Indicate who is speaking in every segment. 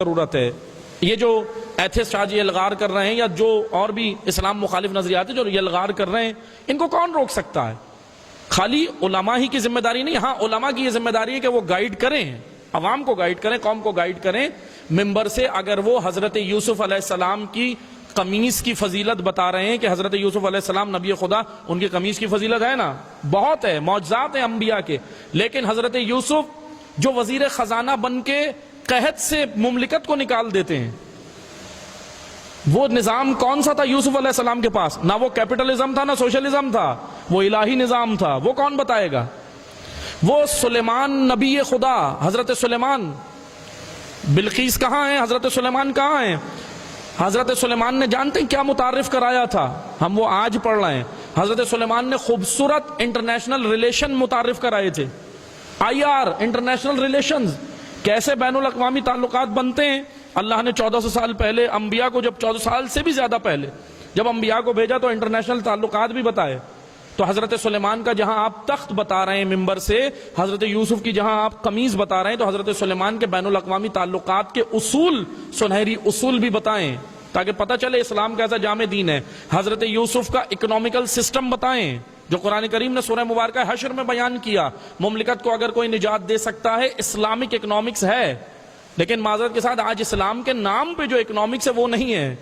Speaker 1: ضرورت ہے. یہ جو ایتھسٹ آج یہ الغار کر رہے ہیں یا جو اور بھی اسلام مخالف نظریات ہیں جو یہ الغار کر رہے ہیں، ان کو کون روک سکتا ہے؟ خالی علماء ہی کی ذمہ داری نہیں، ہاں علماء کی یہ ذمہ داری ہے کہ وہ گائیڈ کریں، عوام کو گائیڈ کریں، قوم کو گائیڈ کریں ممبر سے. اگر وہ حضرت یوسف علیہ السلام کی قمیص کی فضیلت بتا رہے ہیں کہ حضرت یوسف علیہ السلام نبی خدا، ان کی قمیص کی فضیلت ہے نا، بہت ہے، معجزات ہیں انبیاء کے، لیکن حضرت یوسف جو وزیر خزانہ بن کے قحط سے مملکت کو نکال دیتے ہیں، وہ نظام کون سا تھا یوسف علیہ السلام کے پاس؟ نہ وہ کیپٹلزم تھا نہ سوشلزم تھا، وہ الہی نظام تھا. وہ کون بتائے گا؟ وہ سلیمان نبی خدا، حضرت سلیمان، بلقیس کہاں ہیں؟ حضرت سلیمان کہاں ہیں؟ حضرت سلیمان نے جانتے ہیں کیا متعارف کرایا تھا؟ ہم وہ آج پڑھ رہے ہیں. حضرت سلیمان نے خوبصورت انٹرنیشنل ریلیشن متعارف کرائے تھے. IR انٹرنیشنل ریلیشنز، کیسے بین الاقوامی تعلقات بنتے ہیں. اللہ نے 1400 سال پہلے انبیاء کو، جب 1400 سال سے بھی زیادہ پہلے جب انبیاء کو بھیجا تو انٹرنیشنل تعلقات بھی بتائے. تو حضرت سلیمان کا جہاں آپ تخت بتا رہے ہیں ممبر سے، حضرت یوسف کی جہاں آپ قمیص بتا رہے ہیں، تو حضرت سلیمان کے بین الاقوامی تعلقات کے اصول، سنہری اصول بھی بتائیں تاکہ پتہ چلے اسلام کیسا جامع دین ہے. حضرت یوسف کا اکنامیکل سسٹم بتائیں جو قرآن کریم نے سورہ مبارکہ حشر میں بیان کیا. مملکت کو اگر کوئی نجات دے سکتا ہے اسلامک اکنامکس ہے، لیکن معذرت کے ساتھ آج اسلام کے نام پہ جو اکنامکس ہے وہ نہیں ہے.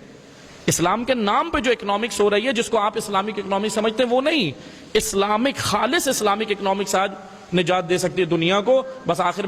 Speaker 1: اسلام کے نام پہ جو اکنامکس ہو رہی ہے، جس کو آپ اسلامک اکنامکس سمجھتے ہیں، وہ نہیں. اسلامک، خالص اسلامک اکنامکس آج نجات دے سکتی ہے دنیا کو. بس آخر